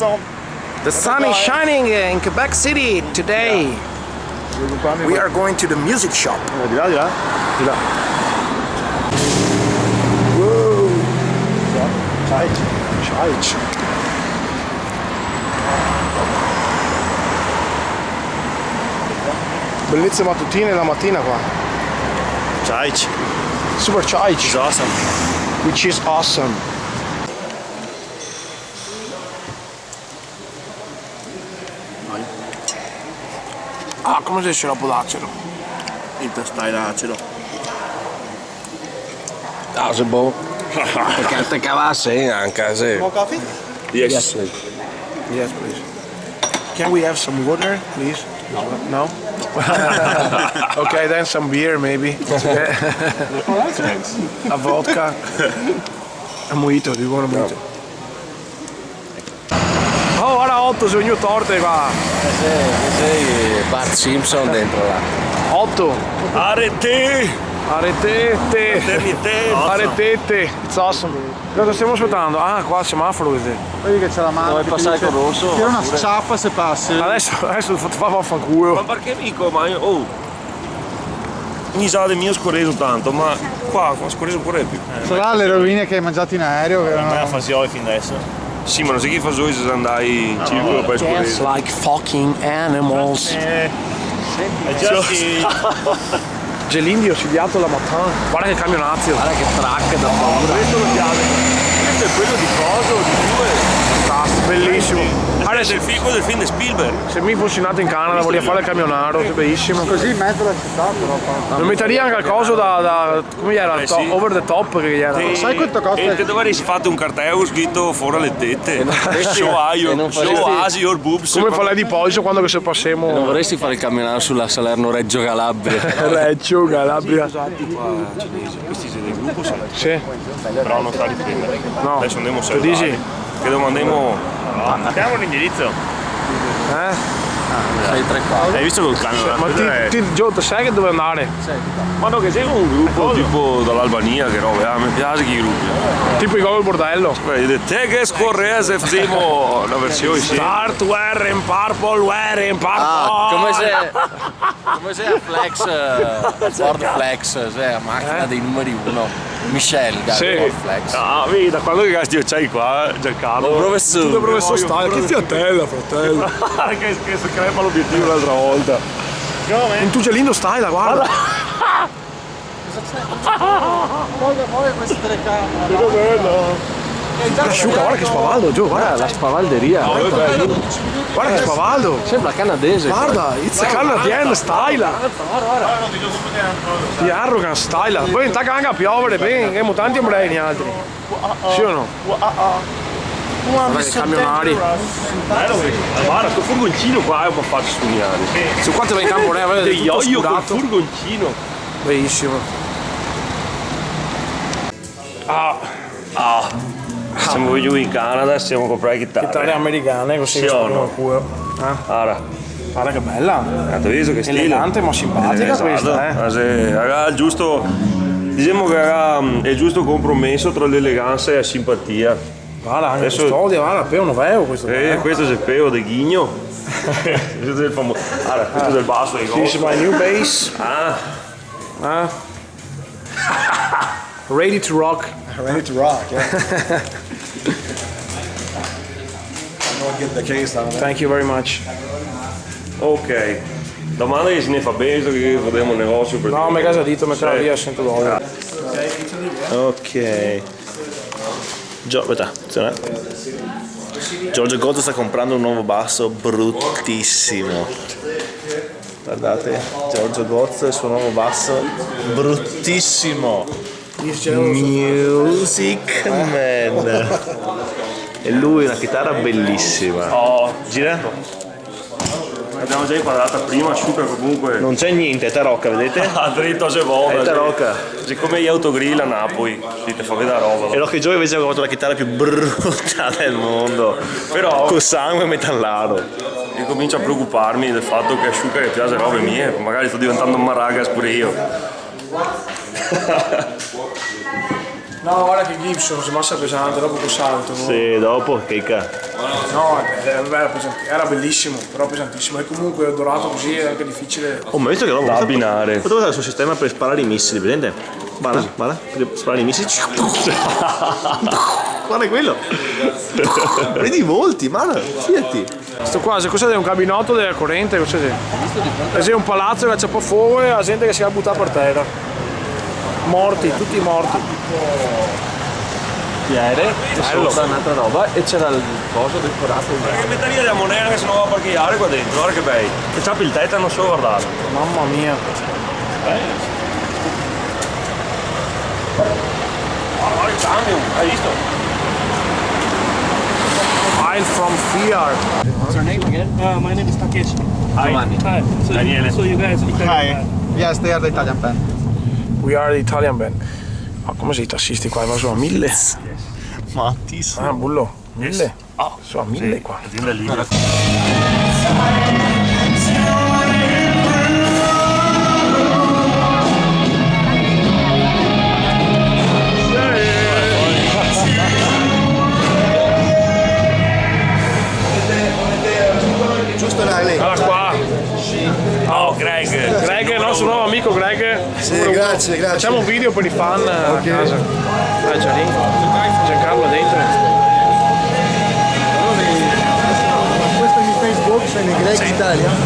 awesome. The sun is shining in Quebec City today. We are going to the music shop. Di là, di là. Di là. Wow. Ciao. Bellezze mattutine la mattina qua. Ciao. Super chai. It's awesome. Which is awesome. Ah, come se esce la podacero? Il stai l'acero. Ah, se boh. Perché te cavasse anche se. More coffee? Yes, please. Yes, please. Can we have some water, please? No? Okay, then some beer, maybe. A vodka. A mojito, do you want a mojito? Oh, guarda Otto, sei ognuno torte qua. Sei Bart Simpson dentro là. Otto. Arete! Aretete. Awesome. Aretete. It's awesome. Cosa stiamo aspettando? Ah, qua il semaforo, vedete. Vedi che c'è la mano. Vuoi che passare ti dice, col rosso? Tira una sciaffa se passi. Adesso fa vaffanculo. Ma perché dico, ma io, mi sa del mio scorreso tanto, ma qua scorreso pure più. Sarà le rovine che hai mangiato in aereo. Che erano... fasioli fin adesso. Sì, ma non sai che fa solo se andai in circolo poi Dance scorreso. like fucking animals. Gelindi ossidiato la mattina. Guarda che camionazio. Guarda che track da paura. Questo lo chiave. Questo è quello di coso, di due. Bellissimo. Adesso il figo del film di Spielberg. Se mi fossi nato in Canada volevo fare il camionaro, che bellissimo. Così in mezzo alla città però. Non metteria anche il coso da come era? Sì. Over the top che era. Sai quanto costa? E te dovresti fare un cartello scritto fuori le tette. Show us your boobs. Come fa lei di Poggio quando che se passiamo. Non vorresti fare il camionaro sulla Salerno-Reggio Calabria? Reggio, Calabria. Usati qua cinesi. Questi sono del gruppo, Sì. però non sta a riprendere. No. Adesso andiamo a Tu dici? salutare. Che domandiamo. Abbiamo l'indirizzo. Sei tre quarti. Hai visto col camion? Ma Gio, sai che dove andare? Ma no, che sei un gruppo tipo dall'Albania, che roba, mi piace che gruppi. Tipo i gol al bordello. Te che scorrea se facciamo una versione sì. Start wearing purple. Ah, come se a Flex, Ford Flex, cioè la macchina dei numeri 1. Michelle, Sì. Ford Flex. Ah, vedi, da quando che cazzo c'hai qua, Giancarlo? Professore. Tu professor Style, che fiatella, fratello. che si crepa l'obiettivo l'altra volta. Un tu Gelindo Style, guarda. Poi questa telecamera. Asciuga, guarda che spavaldo, Gio, guarda. La spavalderia. Guarda che spavaldo. Sembra canadese. Guarda, it's a Canadian style. Di arrogant style. Poi intanto anche a piovere, bene, che tanti ombreni altri. Sì o no? Guarda che camionari. Guarda, sto furgoncino qua è un po' fatto studiare. Su quanto va in campo Rea, vedi tutto Io col oscurato. furgoncino. Bellissimo. Siamo giù in Canada, stiamo a comprare chitarre. Chitarre americane, così Sì che o sono no? il culo. Guarda, Guarda che bella. hai visto che stile? Elegante ma simpatica Esatto. questa, Ma se, raga, il giusto, diciamo che raga, è il giusto compromesso tra l'eleganza e la simpatia. Guarda, anche Adesso- custodia, guarda, appena un vero questo. Questo è il peo del ghigno. Questo è il famoso. Guarda, questo è del basso di This is my new bass. Ah, Ready to rock. Ready to rock, yeah. I'll get the case down there. Thank you very much. ok. Domanda che se ne fa bene, visto che vogliamo un negozio per No, mi casa dito, metterà Sì. via 100 dollari. Ok. Aspetta, attenzione. Giorgio Gozzo sta comprando un nuovo basso bruttissimo. Guardate, Giorgio Gozzo e il suo nuovo basso bruttissimo. Music Man. E lui una chitarra bellissima. Gira? L'abbiamo già inquadrata prima, asciuga comunque. Non c'è niente, è tarocca, vedete? Ah, dritto se vuole. È tarocca. Siccome gli autogrill a Napoli, si ti fa vedere roba. E Rocky Joe invece ha comprato la chitarra più brutta del mondo. Però Con sangue metallaro. io comincio a preoccuparmi del fatto che asciuga che piace robe mie, magari sto diventando un maragas pure io. No, guarda che Gibson si è massa pesante dopo quel salto. No? Sì, dopo, che No, era bellissimo, però pesantissimo. E comunque dorato così è anche difficile. Oh, ma visto che roba Da abbinare. Potete usare il suo sistema per sparare i missili, presente? Guarda, per sparare i missili. Guarda quello. Vedi i volti, guarda, fidati. Questo qua, se questo è un cabinotto della corrente, cos'è? È un palazzo che c'è po' fuoco e la gente che si va a buttare per terra. Morti, tutti morti. Sopra un'altra roba e c'era il coso decorato. Perché metà via della moneta che se no va a parcheggiare qua dentro, guarda che bei. E c'ha il tetano solo guardare. Mamma mia. Guarda il camion, hai visto? File from fear. What's your name again? My name is Takeshi. Giovanni. Hi. So, Daniele. so you guys Hi. Yes, they are the Italian band. We are the Italian band. Ma come sei tassisti qua? Va su a 1000? Mattis. Ah, bullo. 1000? Su a 1000 qua. Azienda lì. Giusto là lì. Guarda qua. Oh, Greg. Greg, il nostro nuovo amico Greg. Sì, grazie. Facciamo un video per i fan a casa. Ah, già lì. Giancarlo dentro. Questo è il Facebook, sono Greg Italia.